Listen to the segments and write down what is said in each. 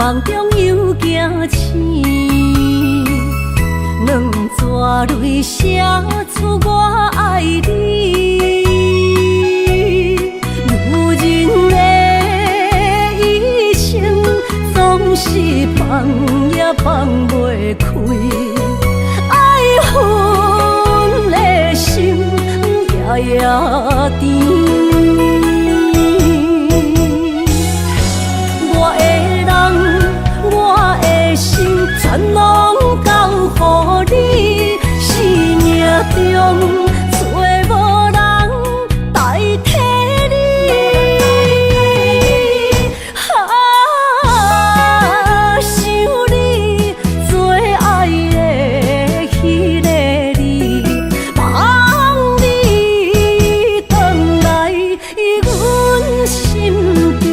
梦中又惊醒，两撮泪写出我爱你。女人的一生总是放也放袂开，爱恨的心夜夜甜。全拢交予你，生命中找无人代替你。想你最爱的迄个你，望你回来阮心边。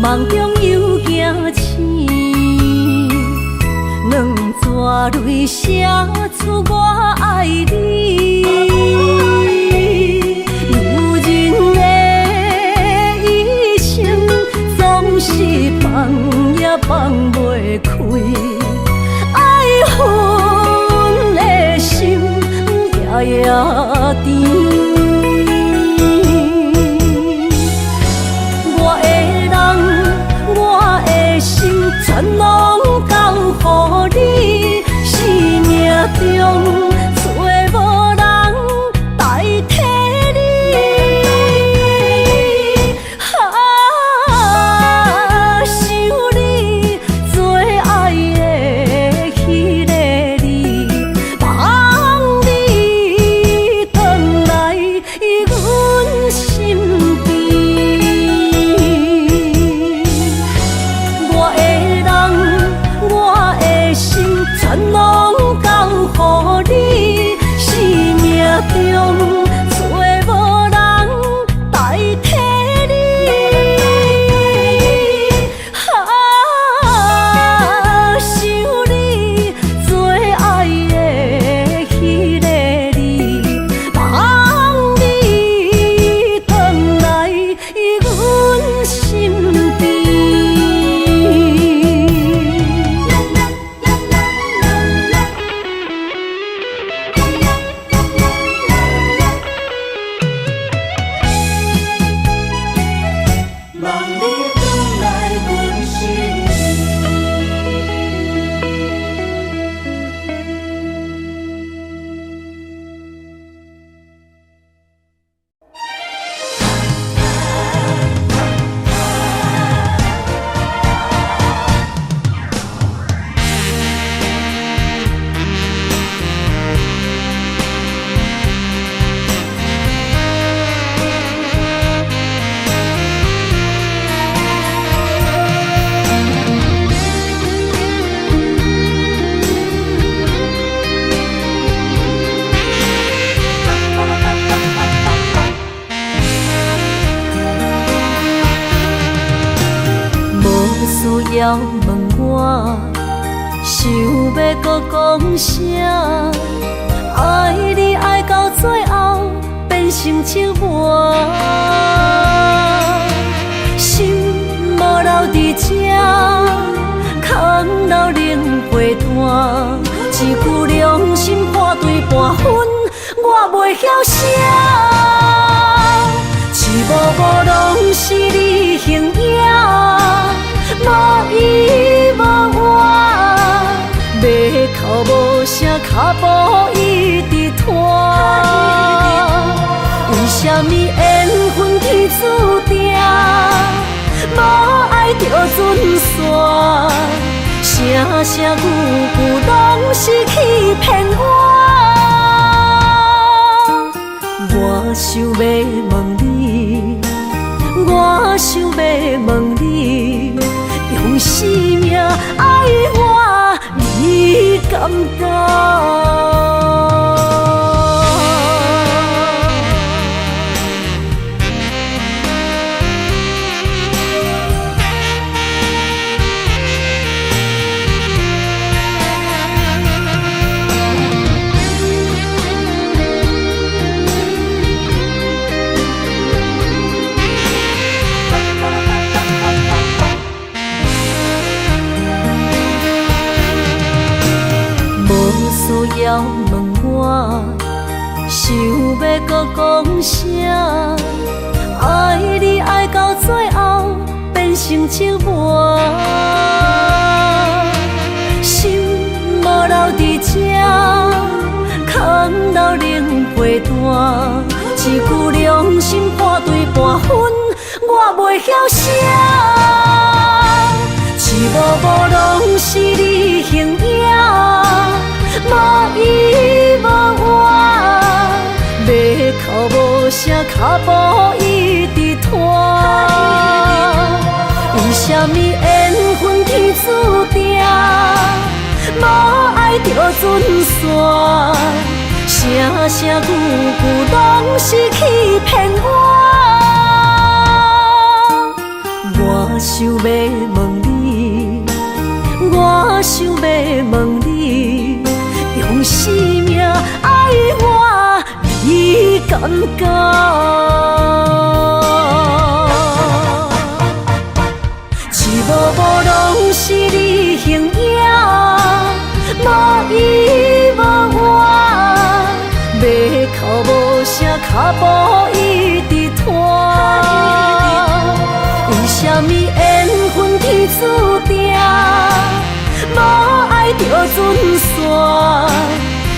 梦中又惊醒，两撮泪写出我爱你。女人的一生总是放也放袂开，爱恨的心夜夜甜。全拢交予你，生命中找无人代替你。想你最爱的迄个你，望你回来阮心边。全拢交予你，生命中找无人代替你。想你最爱的迄个你，望你回来阮心边。需要问我，想要搁讲啥？爱你爱到最后变成寂寞，心无留伫这，空留冷陪伴。一句良心半对半分，我袂晓写。一幕幕拢是你形影。无依无我，马口无声，脚步一直拖。为什么缘分天注定，无爱就准线？声声句句拢是欺骗我。我想要问你，我想要问你。问我，想要搁讲啥？爱你爱到最后变成寂寞，心无留伫这，空留冷陪伴。一句良心半对半分，我袂晓写。一幕幕拢是你形影，无依无我，要哭无声，脚步一直拖。为什么缘分天注定，无爱就准线？声声句句拢是欺骗我。我想要问你，我想要问你，用生命爱我，你敢一幕幕拢是你形影，无依无我。要哭无声，脚步一直拖。为什么缘分天注定，无爱就准线？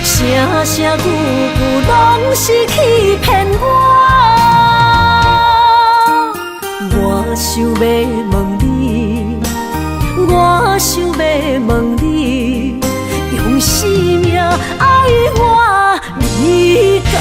声声句句拢是欺骗我。我想要问你，我想要问你，用生命爱我，你敢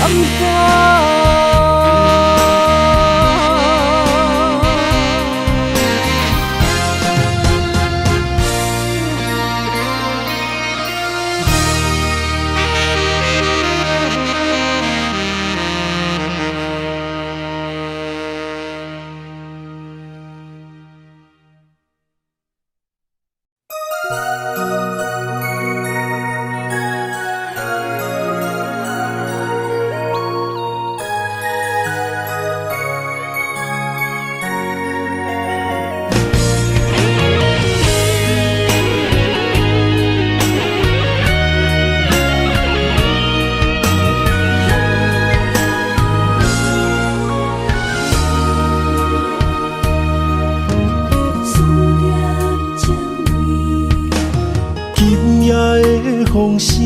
风声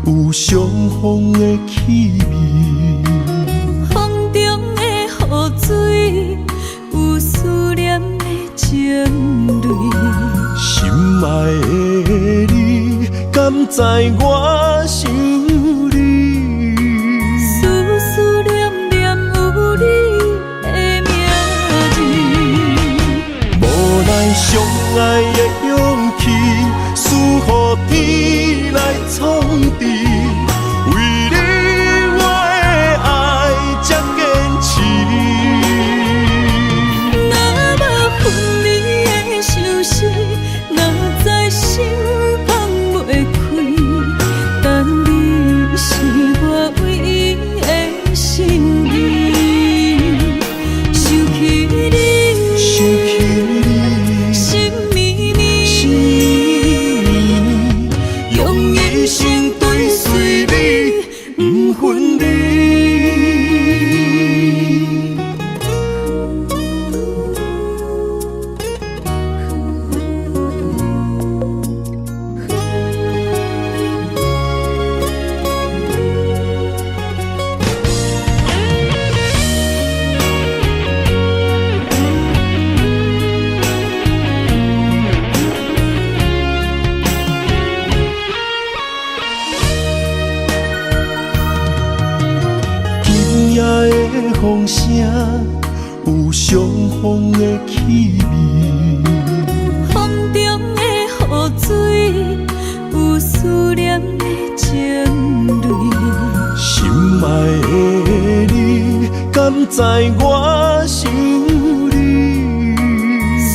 有相逢的气味，风中的雨水有思念的情泪。心爱的你，敢知我想你？思思念念有你的名字，无奈相爱的勇气，输予天来创治。为你我的爱才坚持。若无分离的相思，哪知心放袂开。但你是我唯一的心意，想起你，想起你，心绵绵，用一生追随你，不分离。今夜的风声有相逢的气味，风中的雨水有思念的情泪。心爱的你，敢知我想你？思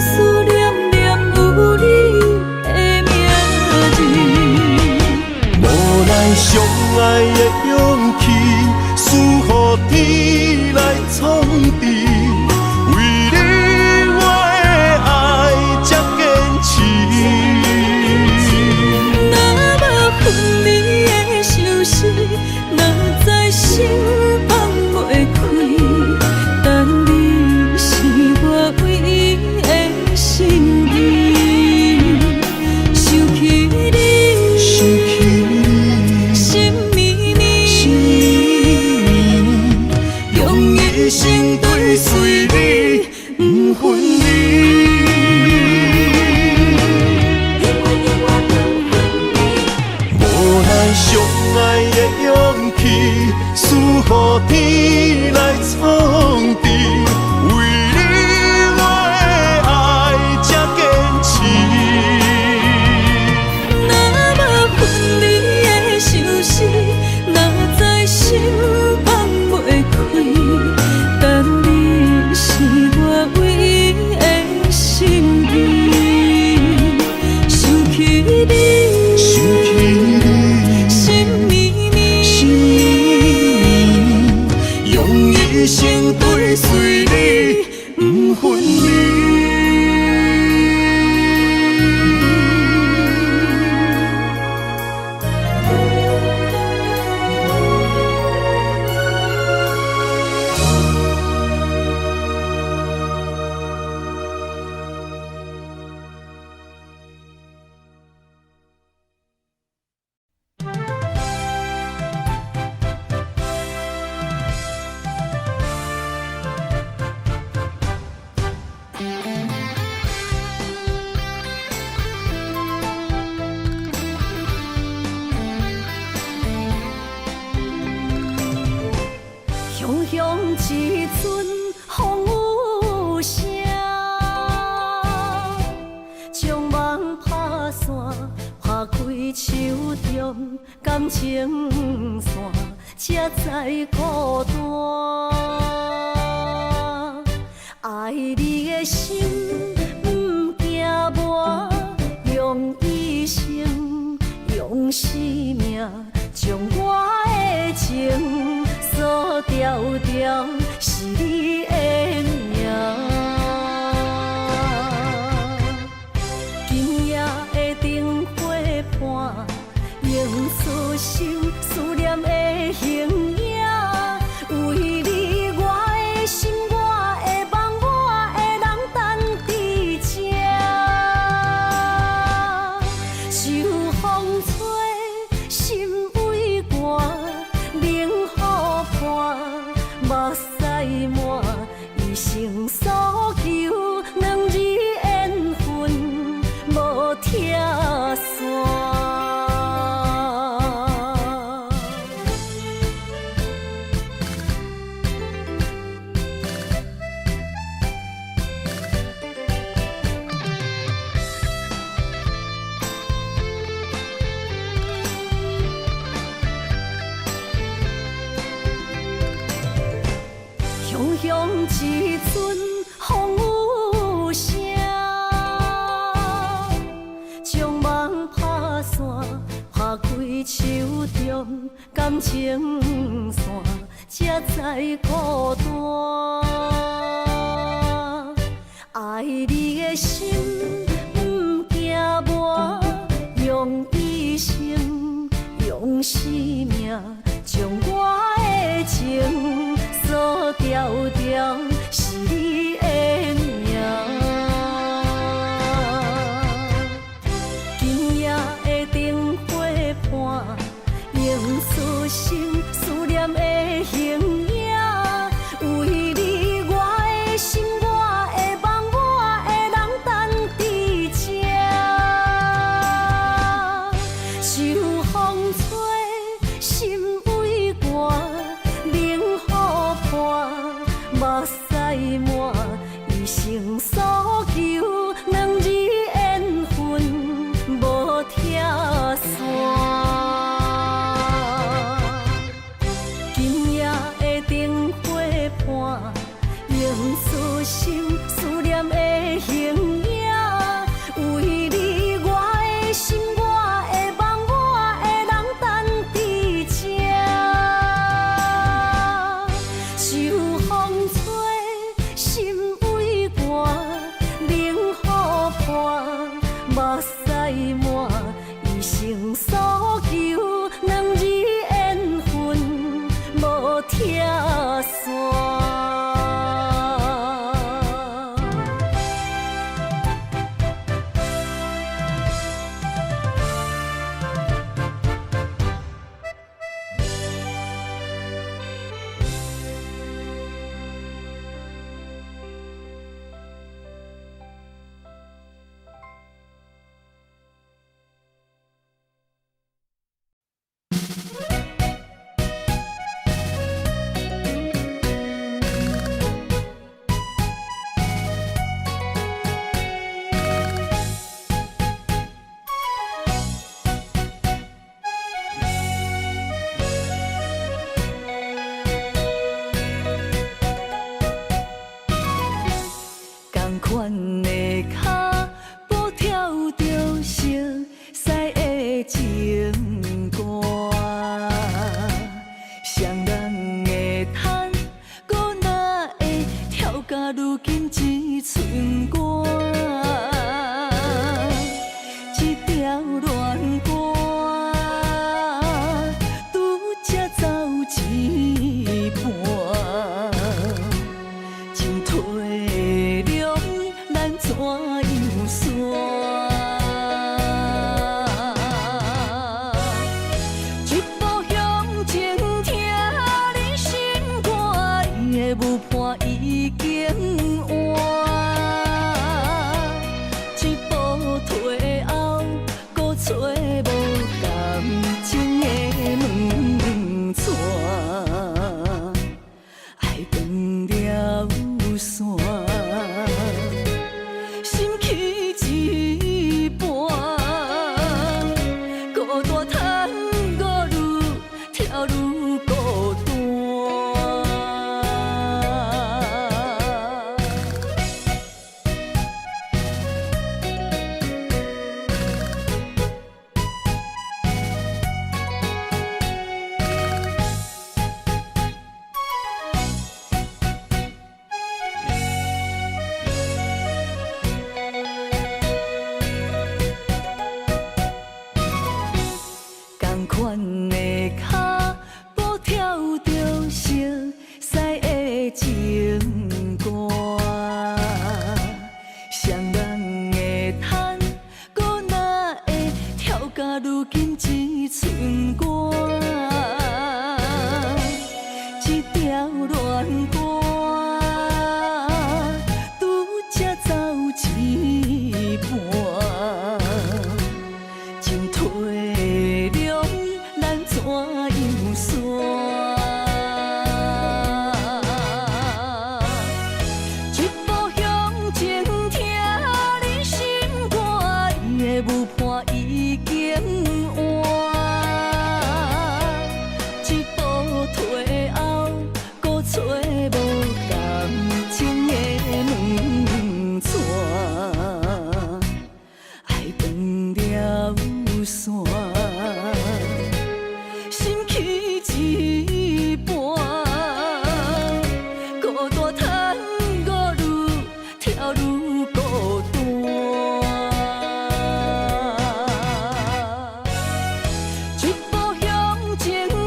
思念念有你的名字，无奈相爱的勇气，输予天来创治。为你我的爱才坚持。若无分离会随你不分离。雄雄一阵风有声，将梦拍散，拍开手中感情线，才知孤单。爱你的心不惊磨，用一生用生命，将我的情锁条条，是你的名。今夜的灯火伴，映出心思念的形影。为你我的心，我的梦，我的人等伫这。秋风吹，心为寒，冷雨伴，目屎满，一生所求，两字缘分无拆散。雄雄一阵风有声，将梦拍散，拍开手中感情线，才知孤单。爱你的心不惊磨，用一生用生命，将我的情锁条条，是你的名。今夜的灯火伴，映出心思念的形影。为你我的心，我的梦，我的人等伫这。秋风吹，心为寒，冷雨伴，目屎满，一生所求，两字缘分无拆散。半已经换，一步退后，搁找无感情的门串，爱断了线，心去一半，孤单叹我愈跳愈孤单。同款的脚步跳着熟悉的情歌，双人的叹，搁哪会跳甲如今一寸歌？一条恋歌，拄才走一半，情退了。咱怎样算？一步向前，听你心肝，伊的舞伴已经换。一步退后，搁找无感情的门串，爱断了线。一半，孤单叹我愈跳愈孤单。一步向前，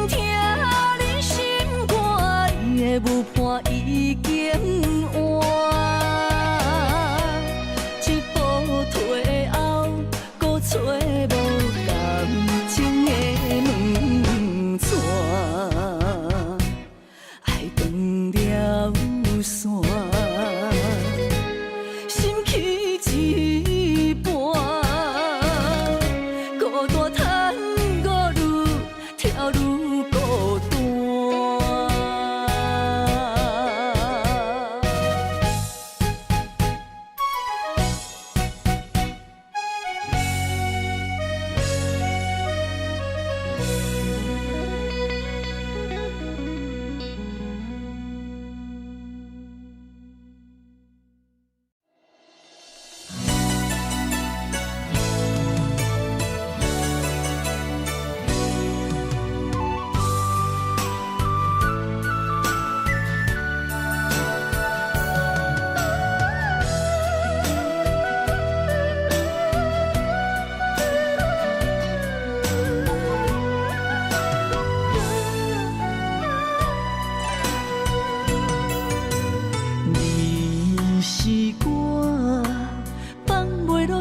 听你心肝，伊的舞伴已经换。一步退后，搁找无感情的门串，爱断了线，心去一半，孤单叹我愈跳愈孤单。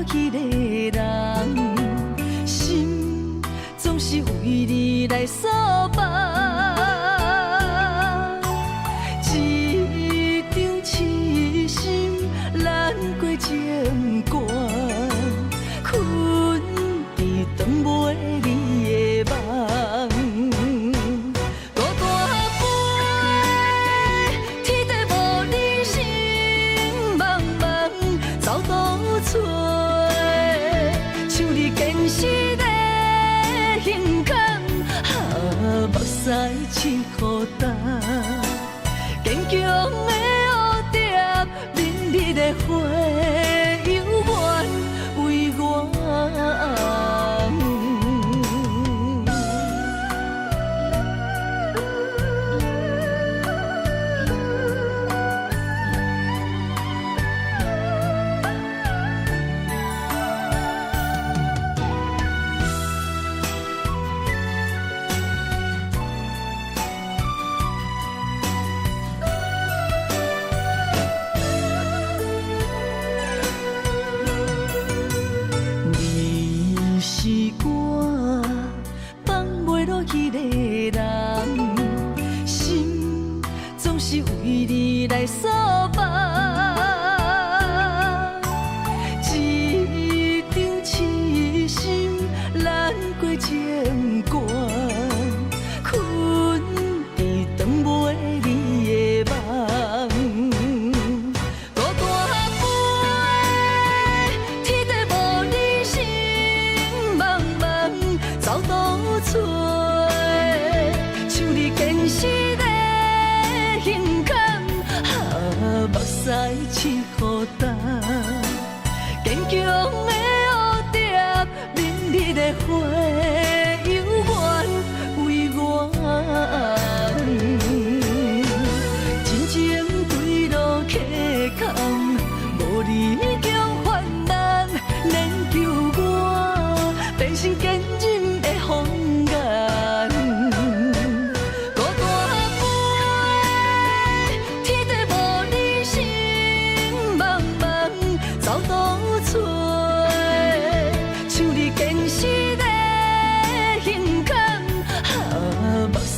迄个人，心总是为你来扫把。一场痴心难过情关，困伫断袂离的梦。孤单飞，天地无你心茫茫，走倒找。像你坚实的胸腔，目屎拭予干，坚强的蝴蝶，明日的花，犹原为我。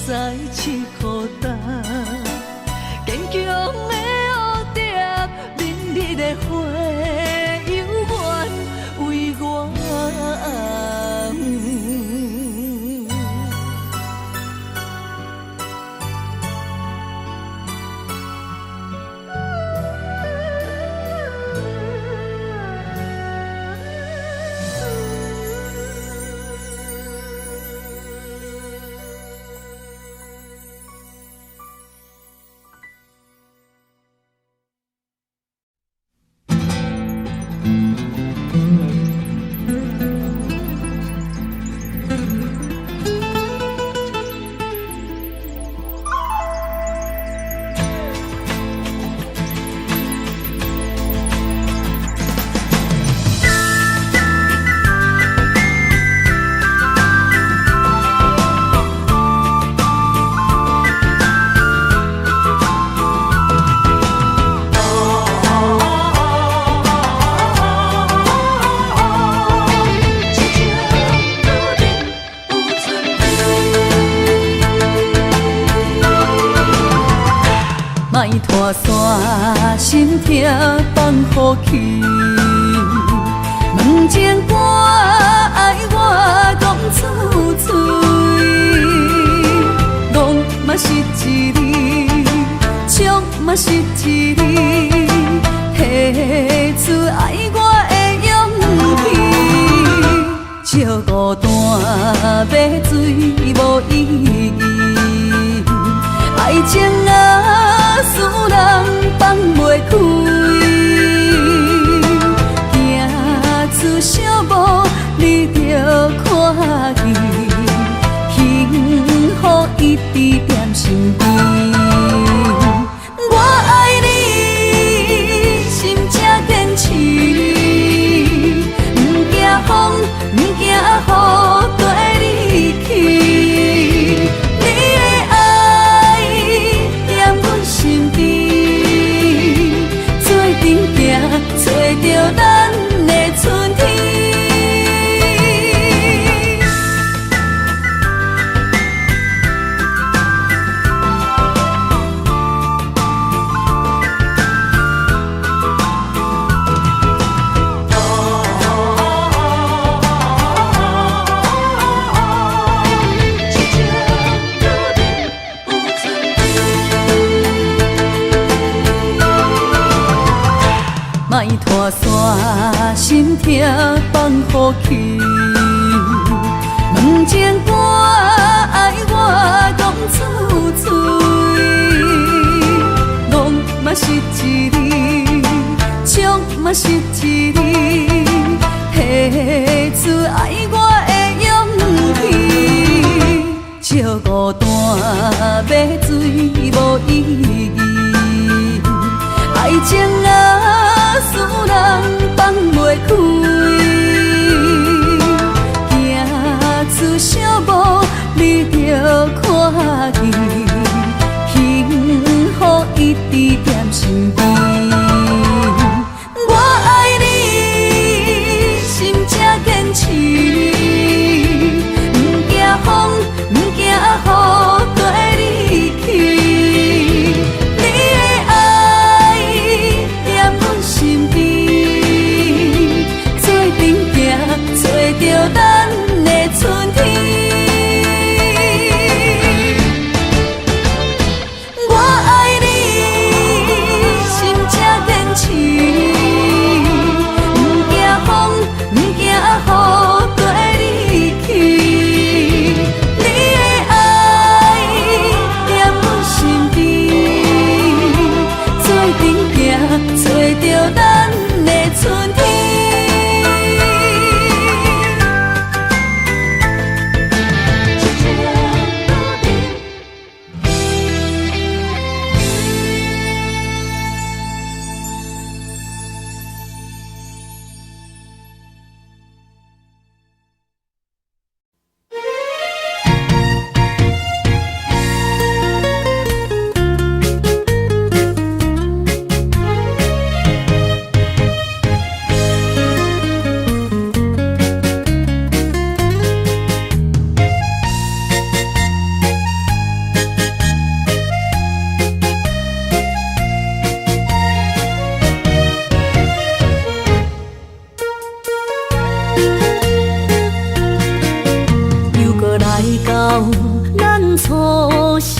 再试孤单，坚强的蝴蝶，明日的花犹原为我。莫拖山心痛放乎去，问情歌爱我讲出嘴，戆嘛是一字，唱嘛是一字，提出爱我的勇气，笑孤单要水无意义，爱情啊，使人放袂开，行出小步，你着看见，幸福一直踮身边。我爱你，心正坚持，不惊风，不惊雨，跟你去。找着咱的春天。莫拖山心痛放乎去，问情歌爱我讲出嘴，戆嘛是一字，唱嘛是一字，提出爱我的勇气，笑孤单要水无意义，爱情啊，使人放袂开，行出小步，你着看见，幸福一直踮身边。我爱你，心正坚持，不惊风，不惊雨，跟你去。找着咱的春天。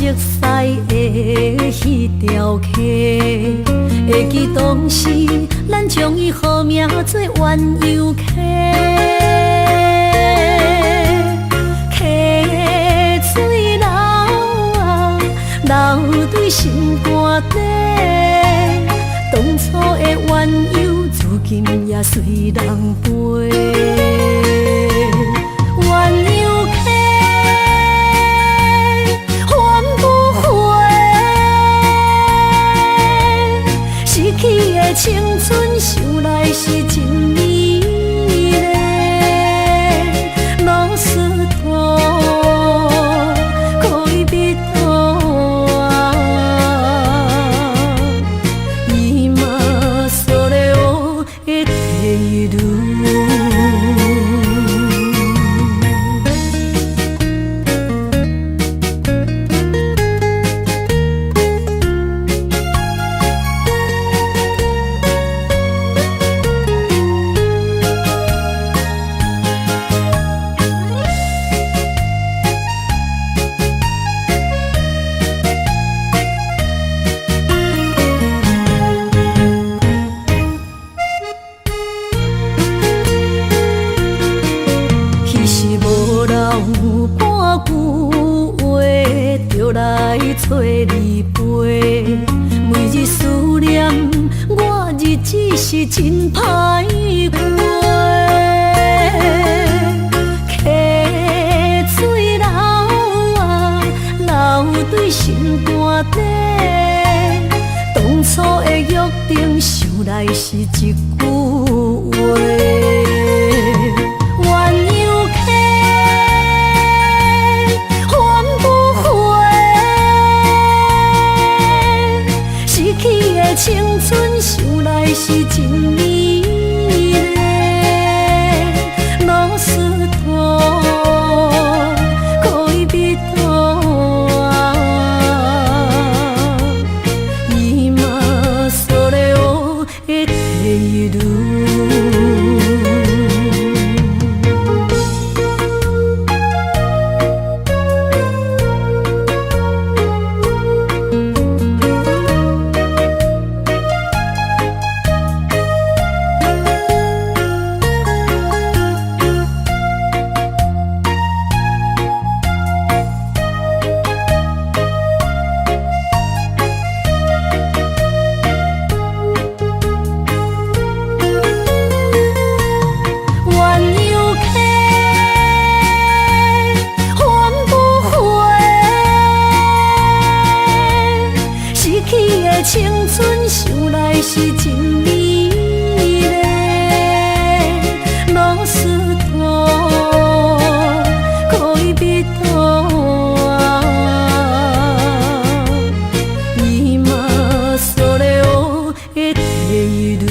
熟悉的迄条溪，会记当时咱将伊号名做鸳鸯溪。溪水流啊，流对心肝底。当初的鸳鸯，如今也随人飞。鸳鸯溪，还不回。逝去的青春，想来是真美丽。老师徒，可以别途啊，伊嘛所了的地路。找你陪，每日思念，我日子是真歹过。溪水流啊，流对心肝底。当初的约定，想来是一句话。青春想来是真美丽，老师徒，可以别途啊，伊嘛所了的地路。青春想来是真美丽，老师徒，可以别途啊，伊嘛所了的地路。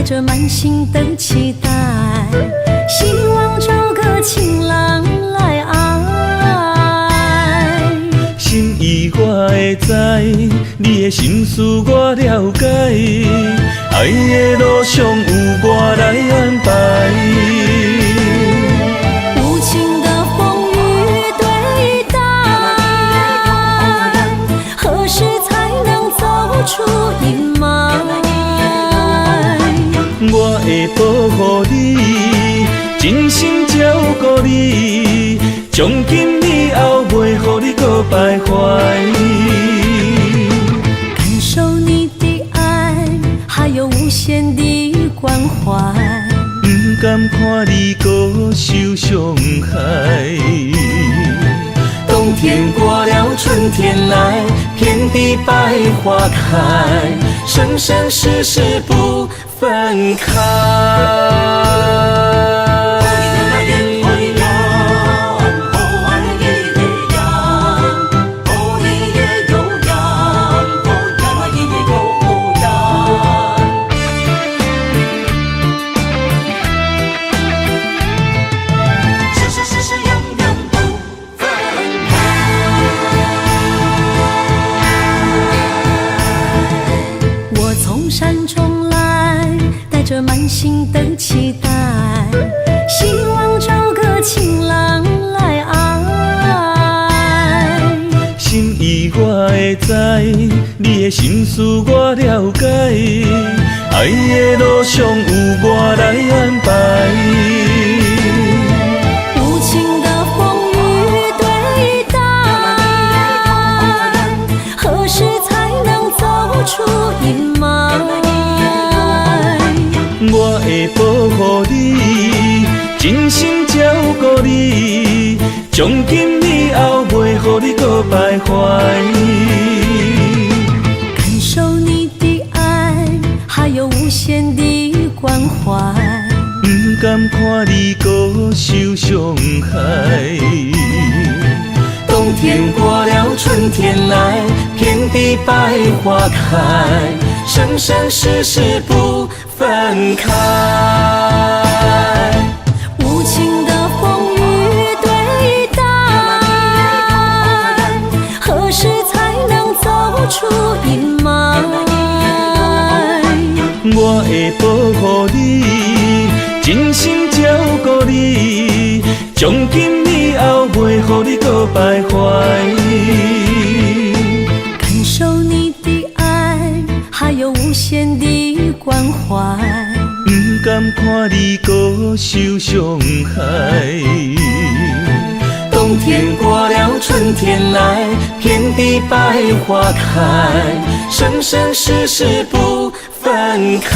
着满心的期待，希望找个情郎来爱。心意我会知，你的心思我了解，爱的路上有我来安排。无情的风雨对待，何时会保护你，真心照顾你，从今以后袂予你搁徘徊。感受你的爱，还有无限的关怀。不甘看你搁受伤害。冬天过了，春天来，遍地百花开，生生世世不分开。着满心的期待，希望找个情郎来爱。心意我会知，你的心思我了解，爱的路上有我来安排。无情的风雨对待，何时才能走出阴霾？我会保护你，真心照顾你，从今以后袂予你搁徘徊。感受你的爱，还有无限的关怀。不甘看你搁受伤害。冬天过了，春天来，遍地百花开，生生世世不分开。无情的风雨对待，何时才能走出阴霾？我会保护你，真心照顾你，从今以后袂予你搁徘徊。感受你的爱，还有无限的关怀。不甘看你搁受伤害。冬天过了，春天来，遍地百花开，生生世世不分开。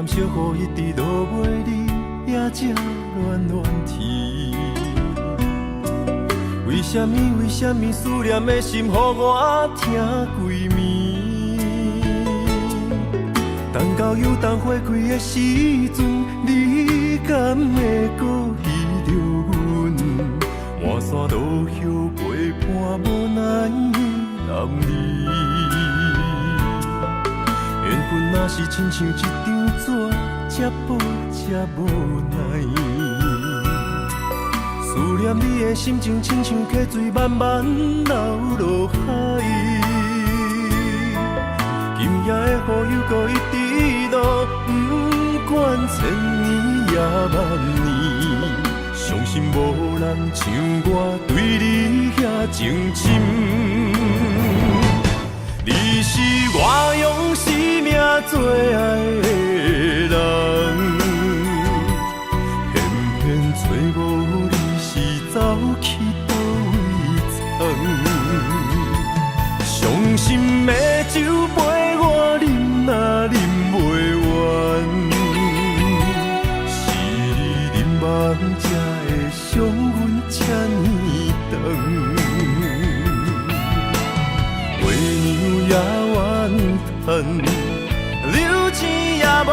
小雨一直落袂离，也才暖暖天。为什么思念的心，予我疼规暝？等到有冬花开的时阵，你敢会搁依着阮？满山路叶陪伴无奈的男儿。缘分若是亲像一张纸，才薄才无奈。思念你的心情，亲像溪水慢慢流落海。今夜的雨又搁一直落，不管千年也万年，相信无人像我对你遐情深。你是我用生命最爱的人，偏偏找无你是走去倒位藏。伤心的酒陪我饮，若饮袂完，是你忍望才会伤阮这呢长。也怨叹，留钱也无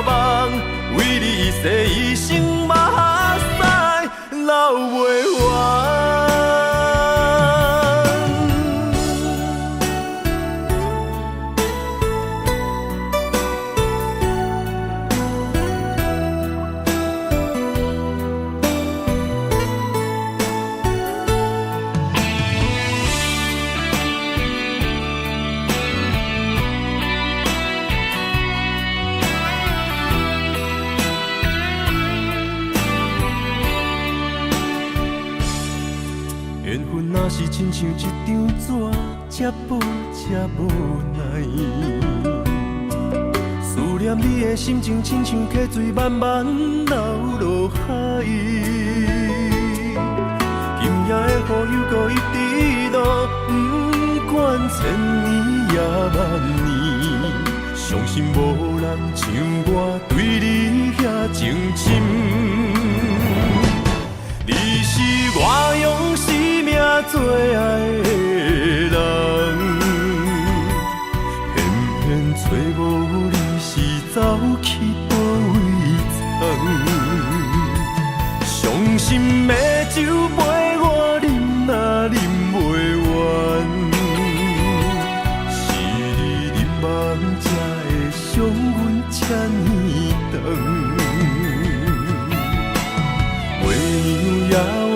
望，为你洗一生目屎流袂完。缘分若是亲像一张纸，这薄这无奈。思念你的心情，亲像溪水慢慢流落海。今夜的雨又搁一直落，不管千年也万年，相信无人像我对你遐情深。你是我用生命最爱的人，偏偏找无你是走去倒位藏。伤心的酒杯我饮也饮袂完，是你忍梦才会伤阮这呢长。为娘也怨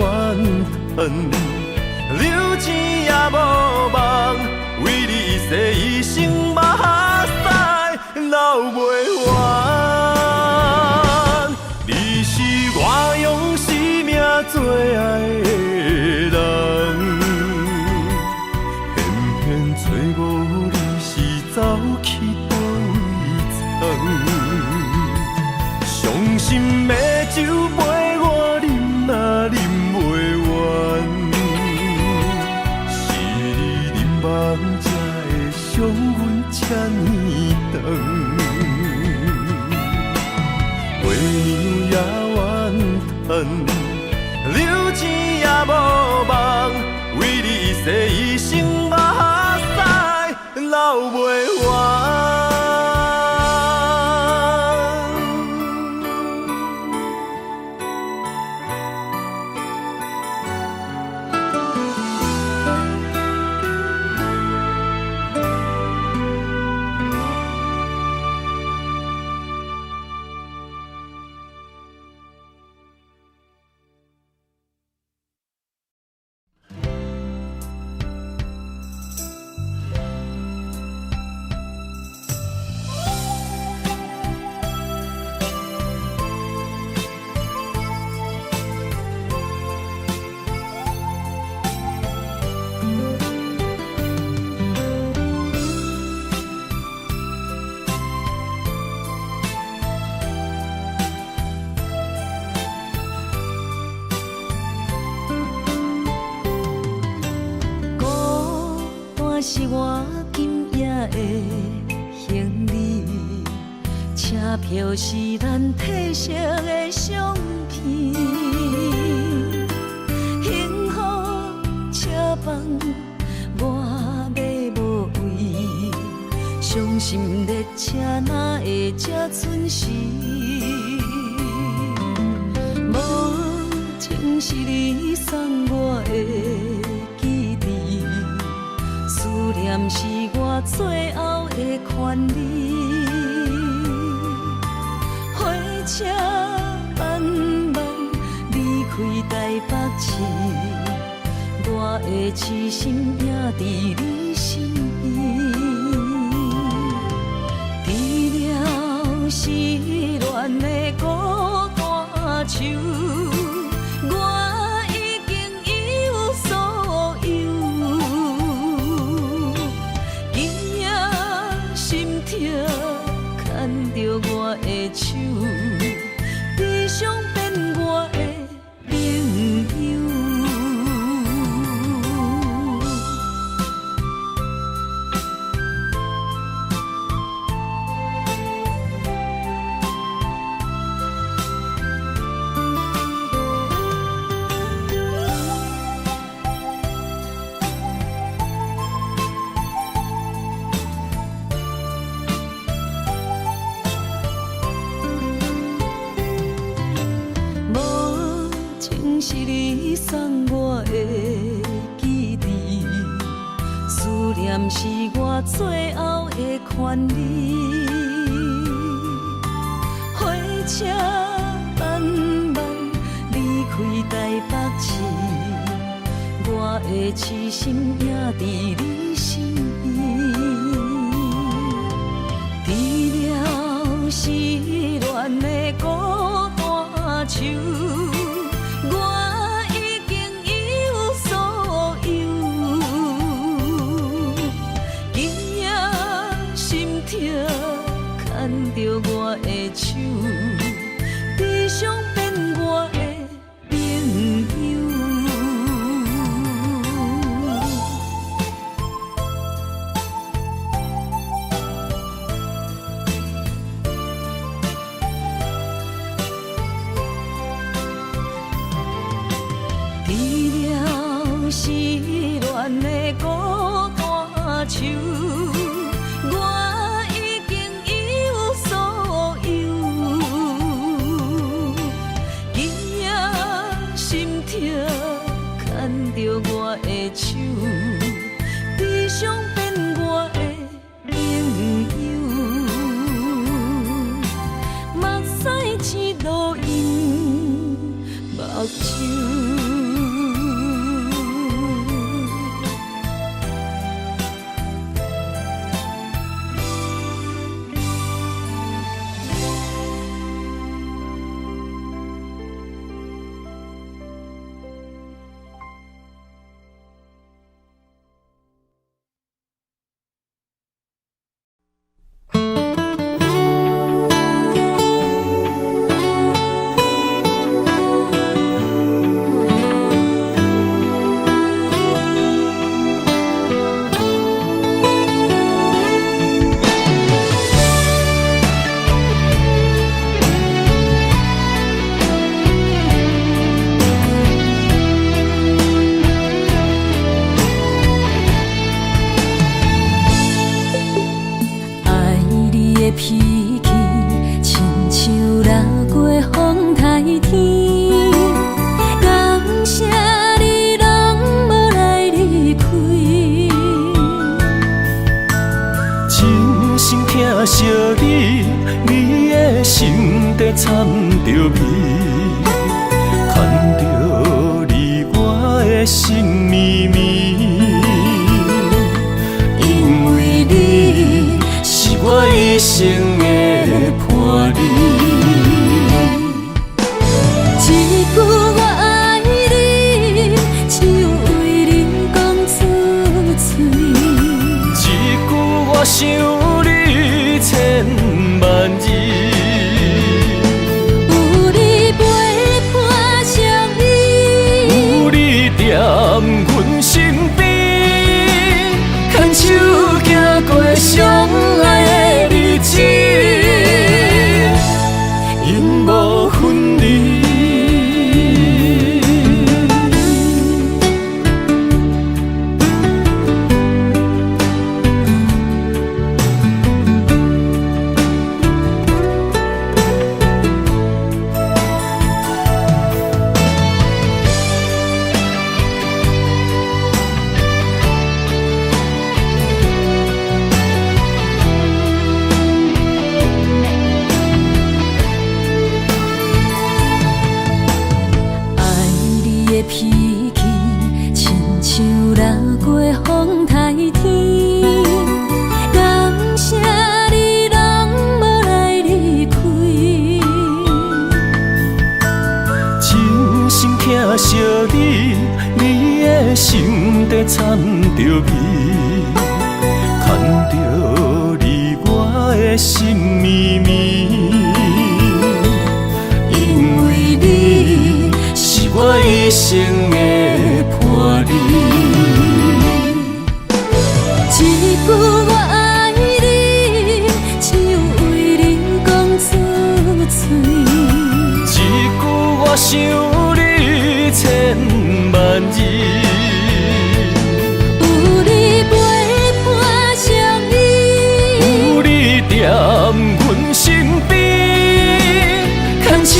叹，留钱也无望，为你洗一生目屎流袂完。你是我用生命最爱的人，偏偏找无你是走去倒位藏。伤心的酒杯我饮也饮袂完，是你忍梦才会伤阮这呢长。为娘也怨叹，留钱也无望，为你洗一生目屎流袂完。是我今夜的行李，车票是咱褪色的相片，幸福车房我买无位，伤心列车哪会这准时？无情是你送我的记忆。思念是我最后的权利，火车慢慢离开台北市，我的痴心也伫你身边。除了失恋的孤单手，我已经一无所有。牵着我的手，悲伤变我的朋友。是你送我的记忆，思念是我最后的权利。火车慢慢离开台北市，我的痴心也伫你身边。除了失恋的孤单手，我已经一无所有。今夜心痛，牵着我的手，悲伤变我的朋友。失恋的孤单手，我已经一无所有。今夜心痛，牵着我的手，悲伤变我的朋友。目屎一路涌目睭。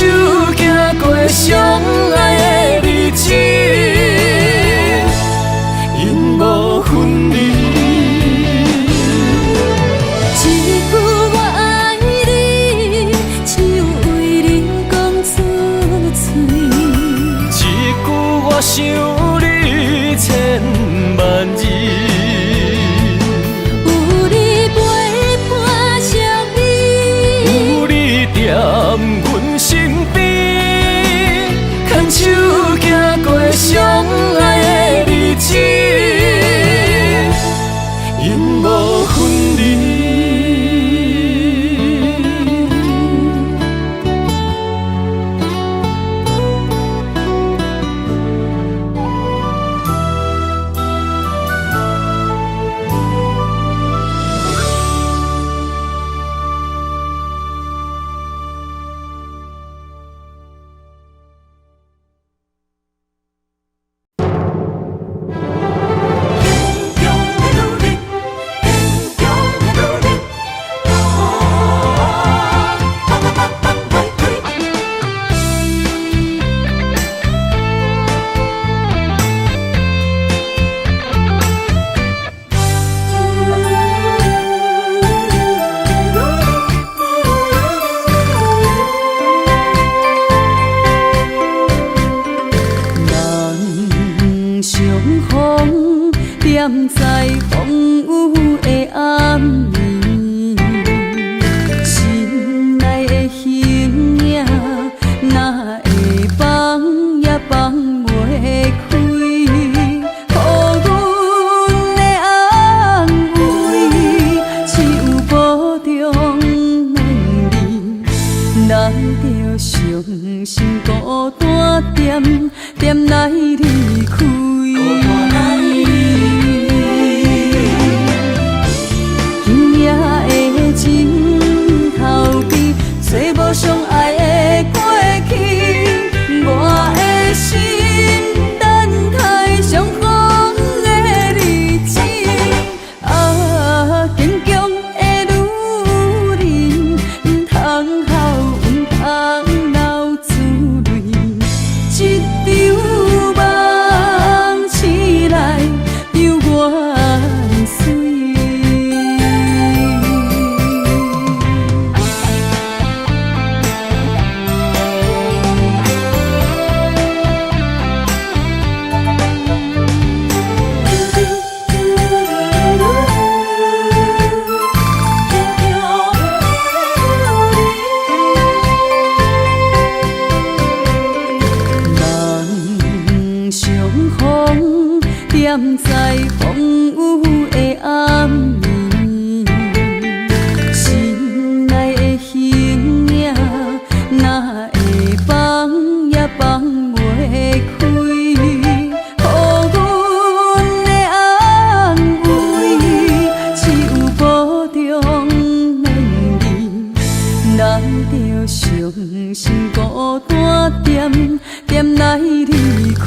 手行过相爱的日我想你千万日。有你陪伴相依，有你踮阮身边，牵手行过相爱的日子，永无分离。踮在风雨的暗暝，心内的形影哪会放也放袂开，予阮的安慰，只有保重两字，咱着伤心孤单点来离开。情头边，找无相爱的过去，我的心等待相逢的日子。啊，坚强的女人，唔通哭，唔通流珠泪，一场梦醒来，犹原水。踮在风雨的暗暝，心内的形影哪会放也放袂开，予阮的安慰，只有保重两字，咱着伤心孤单点来离开。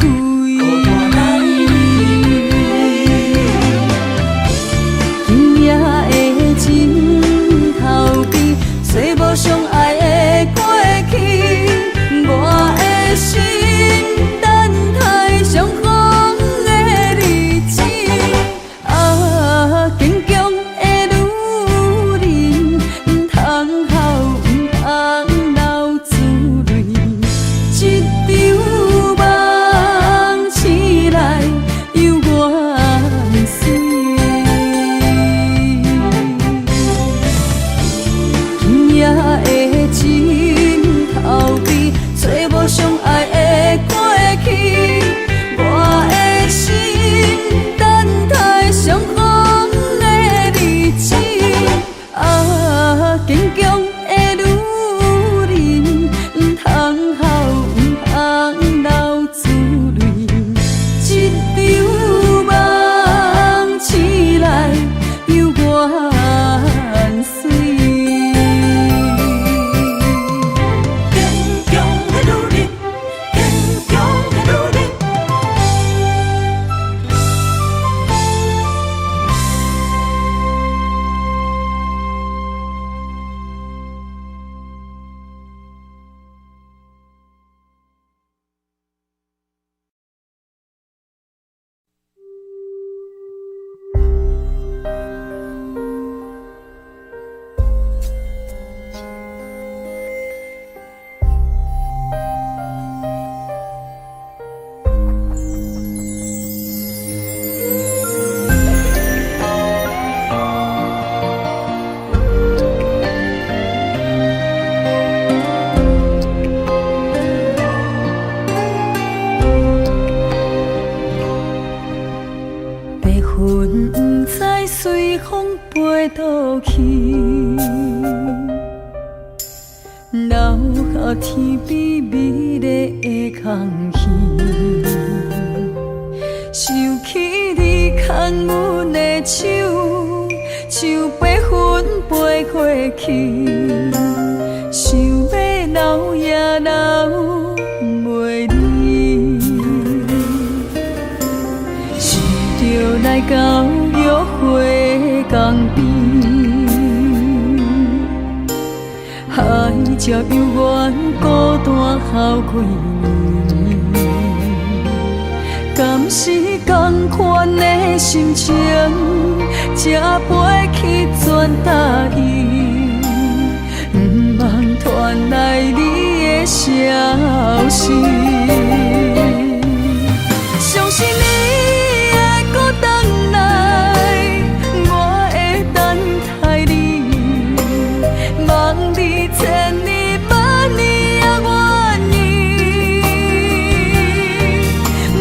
情头边，找无相爱的过去，我的心等待相逢的日子。啊，坚强的女人，唔通哭，唔通流珠泪，一场梦醒来，犹原水。的情头边，找无相爱的。飞倒去，留下天边美丽的空气。想起你牵阮的手，像白云飞过去，想要留也留袂离。是着来到约会江边，海才犹原孤单好几年。敢是同款的心情，才飞去全答应，不茫传来你的消息。相信你会搁回来，我会等待你，望你千年万年也愿意。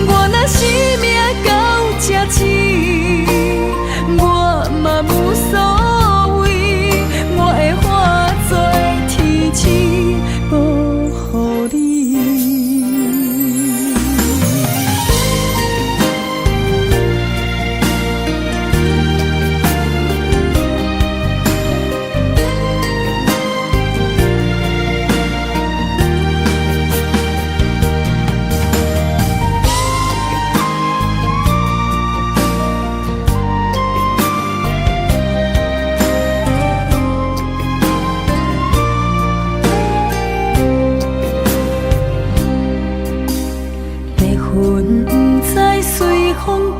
我若生命到这止，我嘛无所谓，我会化作天使保护你。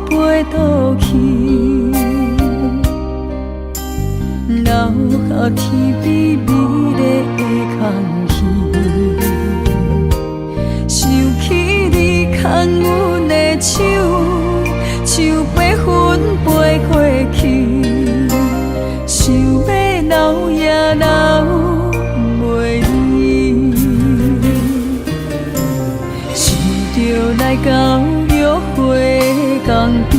飞倒去，留下天边美丽的空气。想起你牵阮的手，像白云飞过去，想要留也留袂离。是着来到约会江边，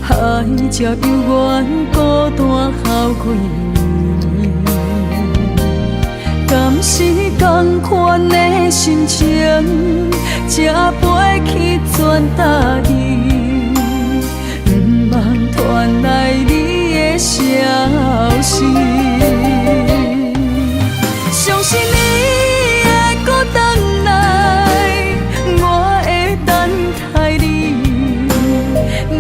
海才犹原孤单好几年。敢是同款的心情，才飞去全答应，不茫传来你的消息。相信你会搁回来，我会等待你，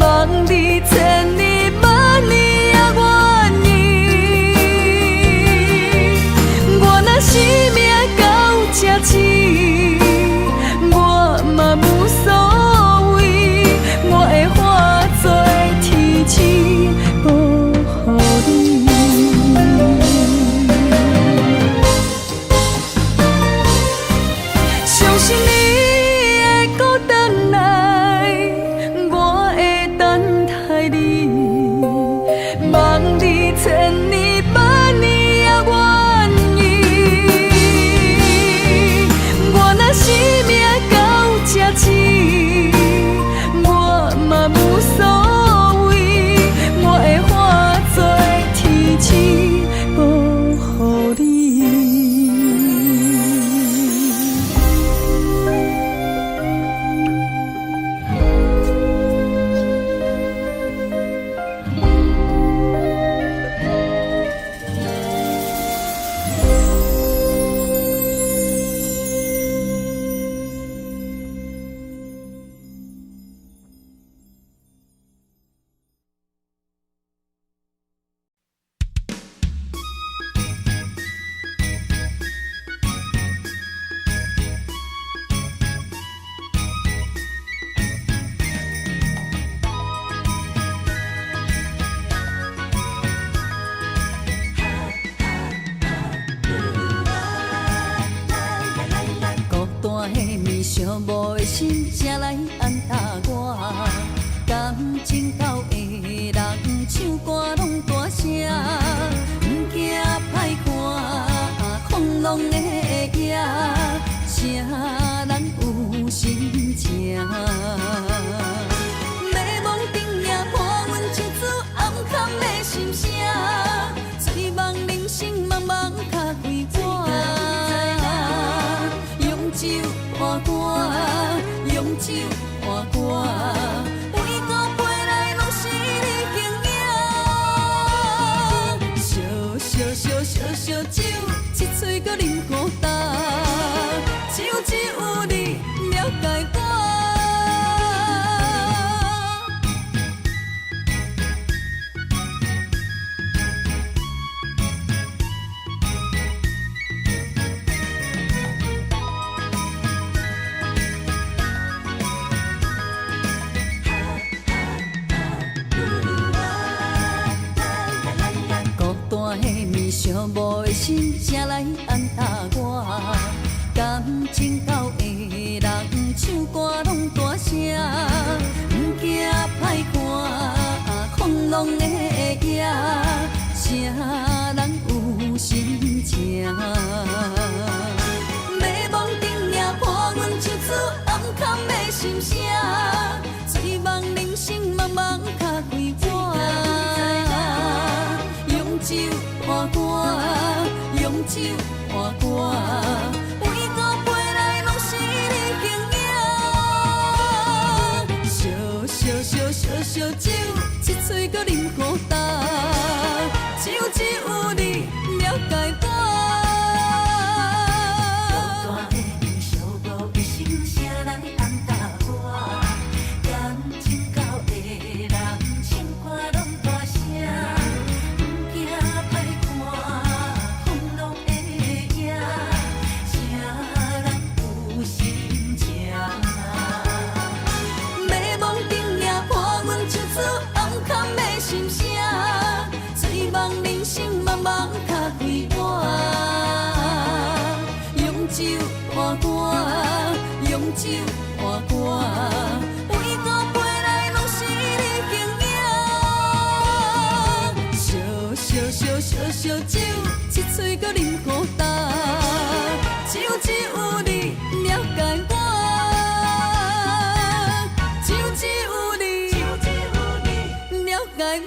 望你千年万年也愿意。我若生命到这止，我嘛无所谓，我会化作天使保护你。相信你会搁回来，我会等待你，望你千年万年也愿意。我若生命到这止，我嘛无所谓，我会化作天使保护你。孤单的面上无的心，才来安踏我。感情到的人唱歌拢大声，不惊歹看，狂浪的夜，谁人有心情？迷惘顶也破阮情到的人唱歌拢大声，不惊歹看风浪的野，啥人有心情？马梦顶也伴阮唱出暗藏的心声，醉梦人生茫茫脚开我，用酒换歌，用酒换歌。烧酒，一嘴搁啉孤单，只有你了解我。孤单的人寂寞的心，谁来安甲我？感情到的人唱歌拢大声，不惊歹看风浪的野，啥人有心情？暗藏的心声，醉梦人生茫茫脚开我，用酒换歌，用酒换歌，每个杯内拢是你形影。烧酒，一嘴搁啉孤单，只有你了解我。爱我。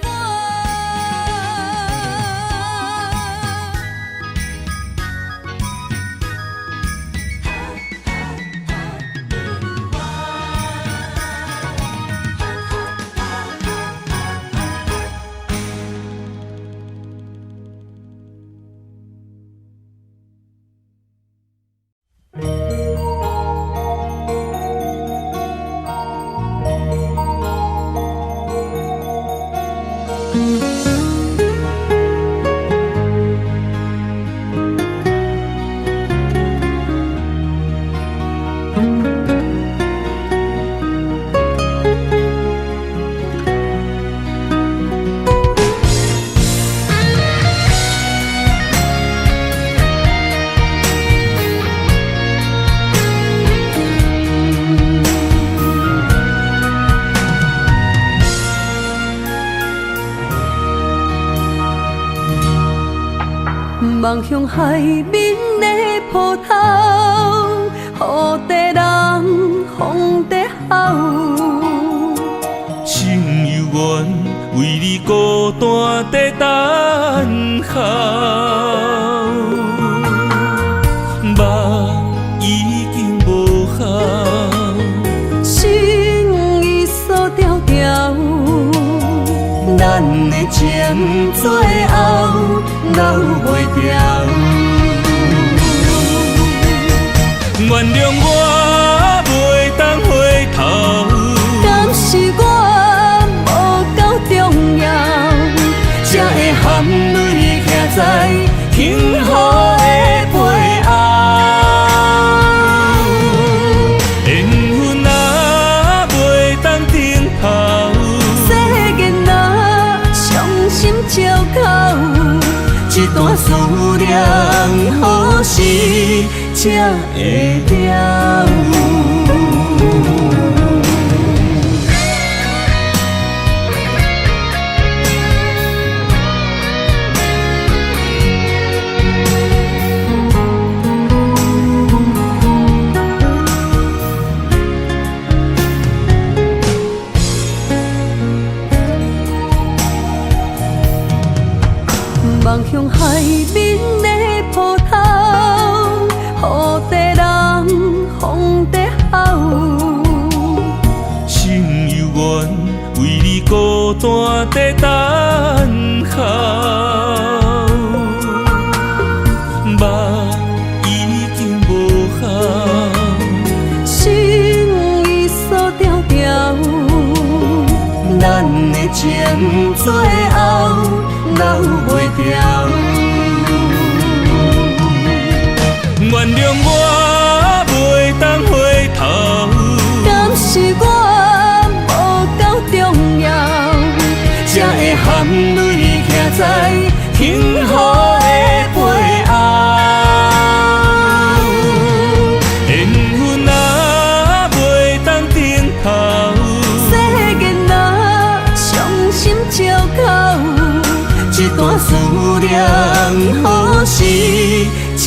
望向海面的波涛，雨地人风地吼。心犹原为你孤单在等候，梦已经无效，心已锁条条，咱的情最后留袂掉。原谅我袂当回头，敢是我无够重要，才会含泪徛在幸福的背后。缘分若袂当停靠，世间若伤心借口，一段思念何时才会了？望向海面的波涛，雨地人风地吼。心犹原为你孤单在等候，梦已经无效，心已锁条条，咱的情最后留袂掉。原谅我袂当回头，敢是我无够重要，才会含泪徛在幸福的背后。缘好时才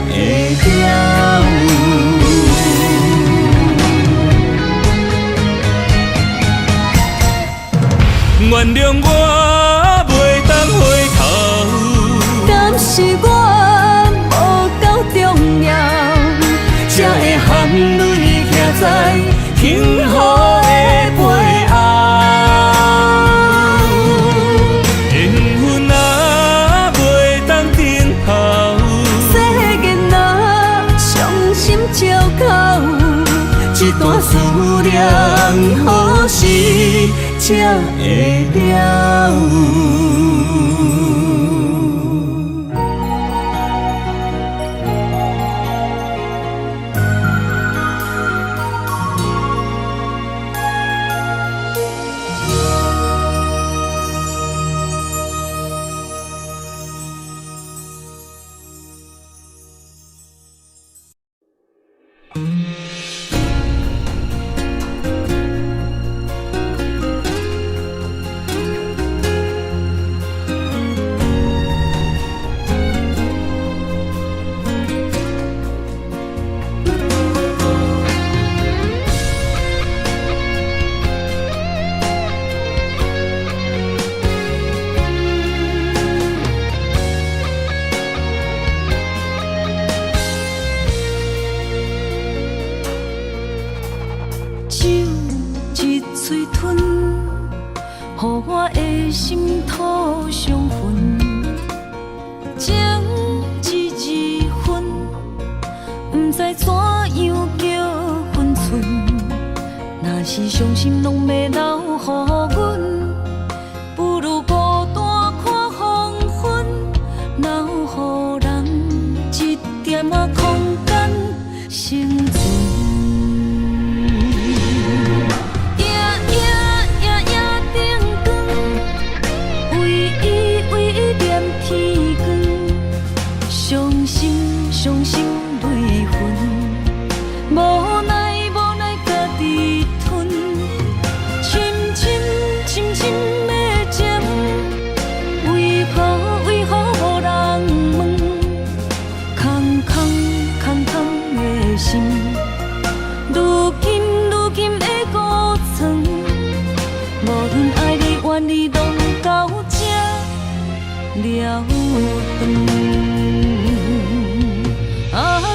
会了。原谅我袂当回头，敢是我无够重要，才会含泪徛在幸福的背后。缘分啊，袂当等候，世间若伤心借口，一段思念好时才会了。乎我的心土伤痕，情一字分，不知怎样叫分寸。若是伤心拢要留予阮，不如孤单看黄昏，留予人一点仔空间生存。伤心泪痕，无奈家己吞，深的情，为何无人问？空的心，如今的孤床，无论爱你怨你，拢到这了断。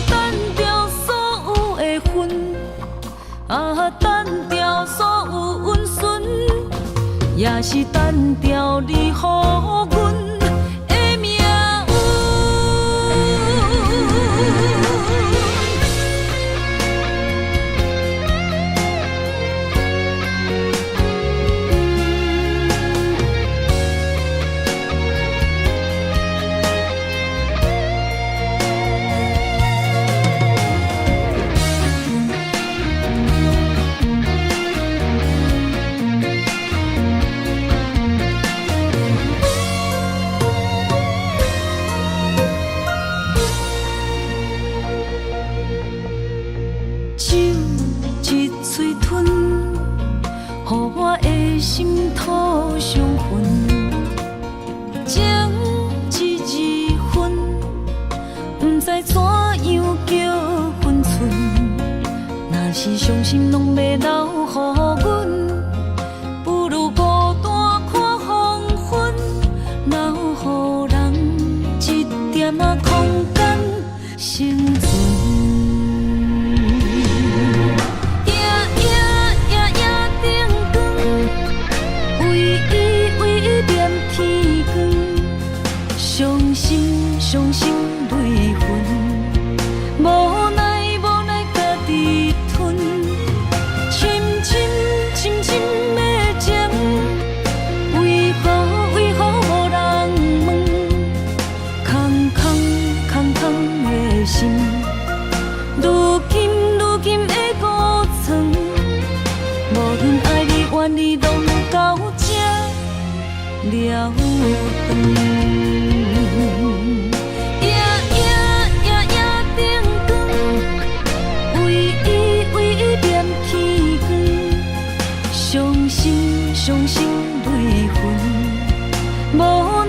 单调所有的恨，单调所有温顺，也是单调你予阮的命运。心土伤痕，情一字分，不知怎样叫分寸。若是伤心拢要留予阮，不如孤单看黄昏，留予人一点仔空间生存。伤心泪痕，无奈家己吞，深的情，为何无人问？空的心，如今的孤床，无论爱你怨你，拢到这了断。伤心泪痕，无奈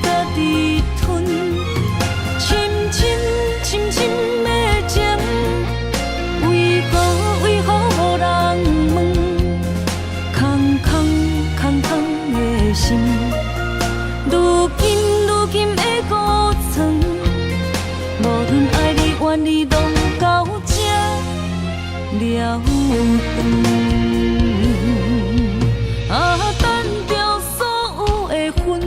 家己吞，啊，单调所有的恨，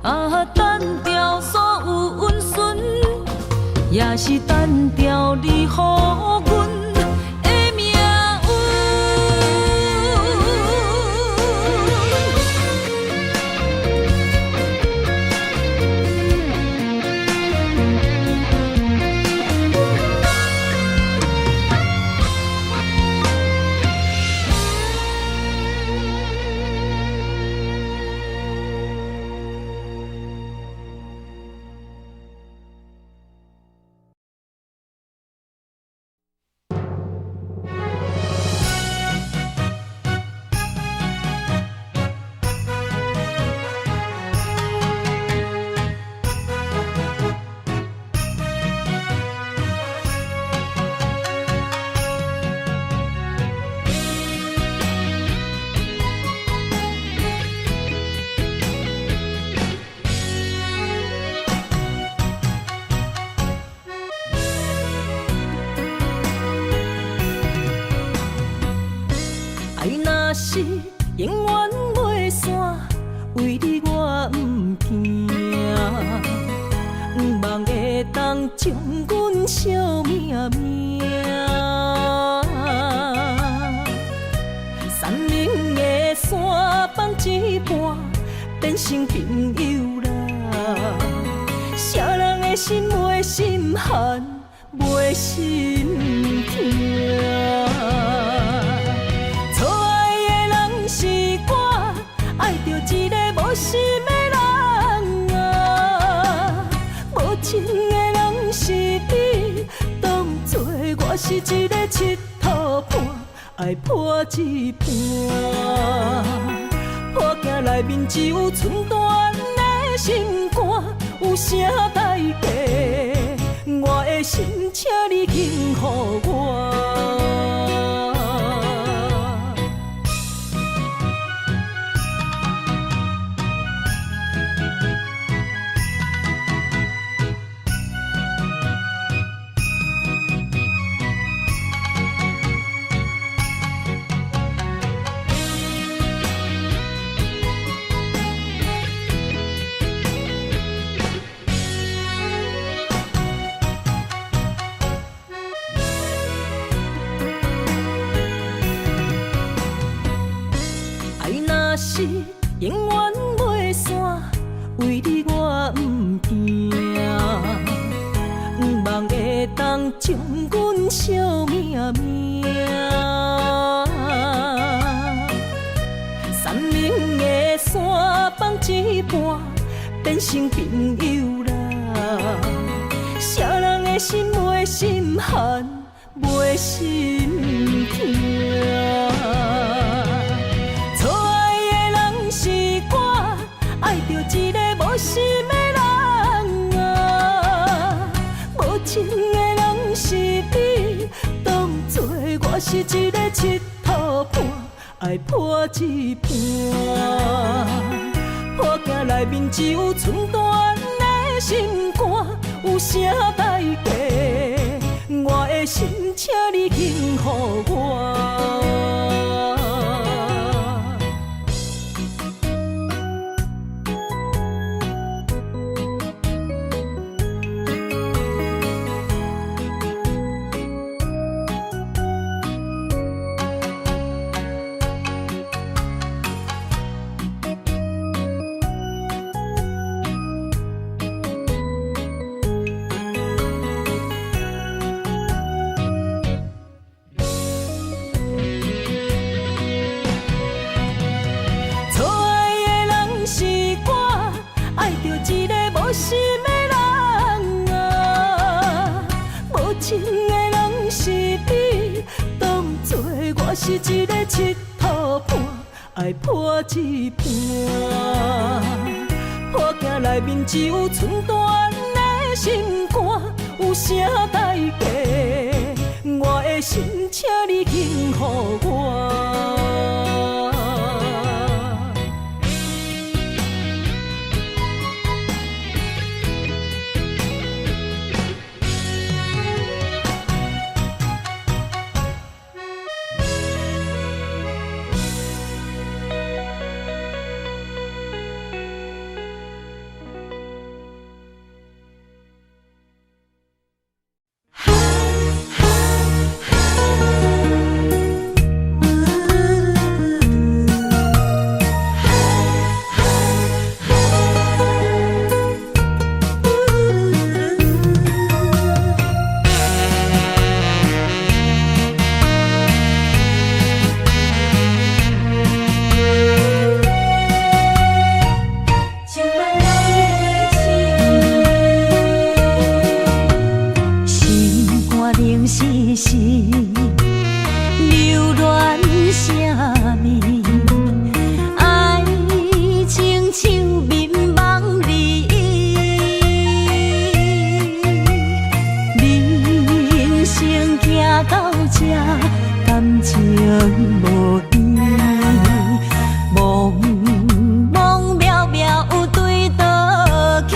啊，单调所有温顺，也是单调你予阮的命运。爱若是永远袂散，为你我毋惊，望会当将阮惜命命。山明的山放一半，变成朋友啦。啥人的心袂心寒，袂心痛。是我爱着一个无心的人啊，无情的人是你，当作我是一个佚佗伴，爱破一半。破镜内面只有寸断的心肝，有啥代价？我的心，请你轻予我。是永远袂散，为你我毋惊，望会当将阮惜命命。山明的山放一半，变成朋友啦。啥人的心袂心寒，袂心痛。爱着一个无心的人啊，无情的人是你，当作我是一个佚佗伴，爱破一半。破镜内面只有寸断的心肝，有啥代价？我的心，请你轻予我。无心的人啊，无情的人是你，当作我是一个佚佗伴，爱破一半。破镜内面只有寸断的心肝，有啥代价？我的心，请你轻予我。心时时留恋什么？爱情手面梦里，人生行到这，感情无依，梦梦渺渺对倒去。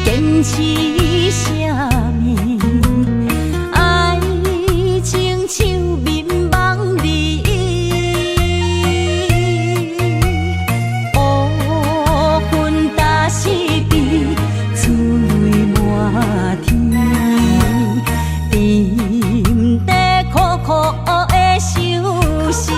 坚持什么？爱情手面梦里，乌云打湿地，珠泪满天，沉在苦苦的相思。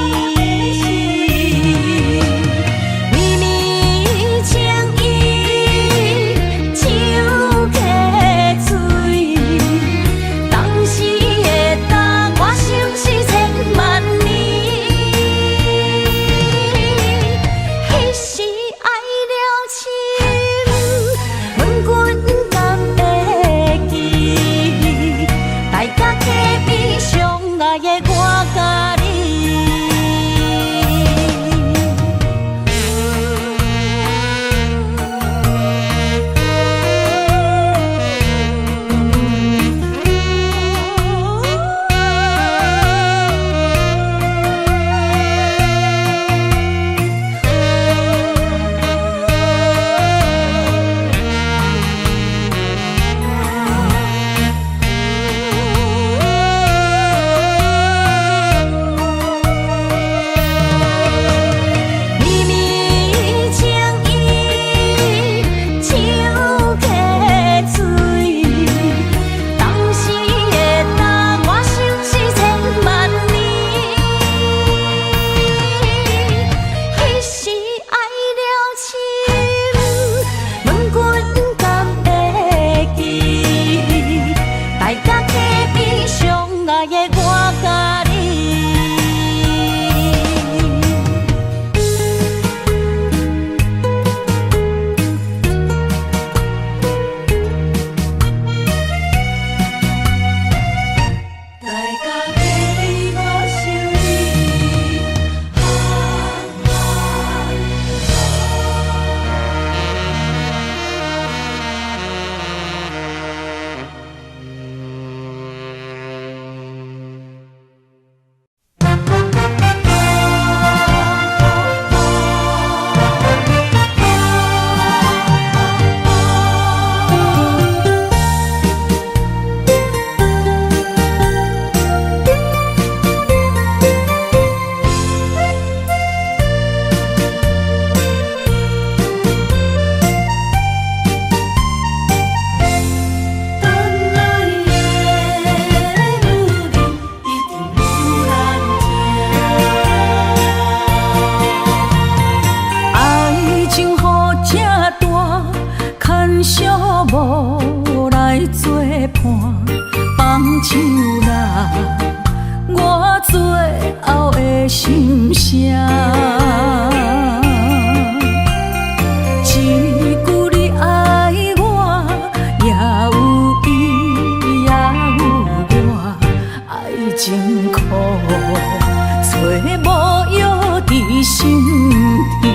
无来作伴，放手啦，我最后的心声。一句你爱我，也有伊也有我，爱情苦，找无药伫心痛。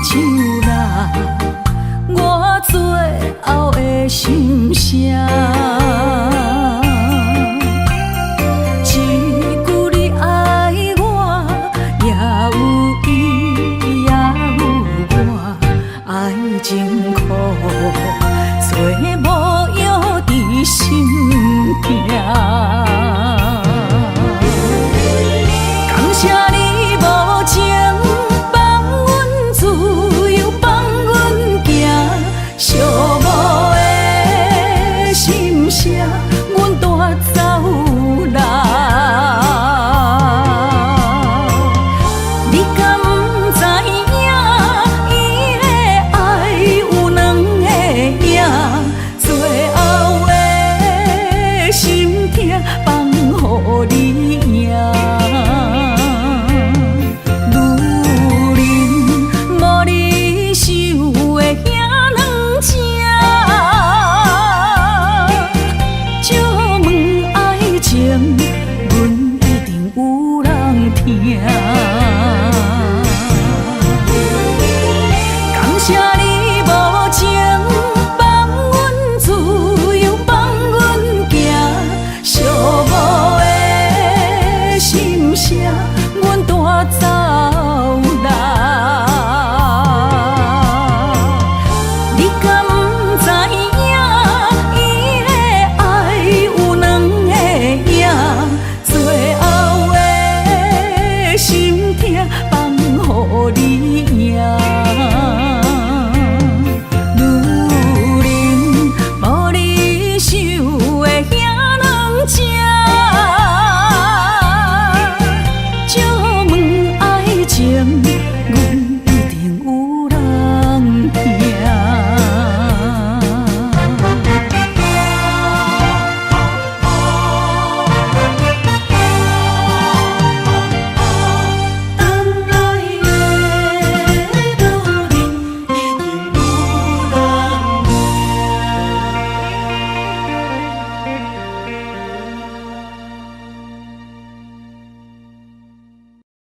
唱啦，我最后的心声。一句你爱我，也有伊，也有我，爱情苦，做无药伫心痛。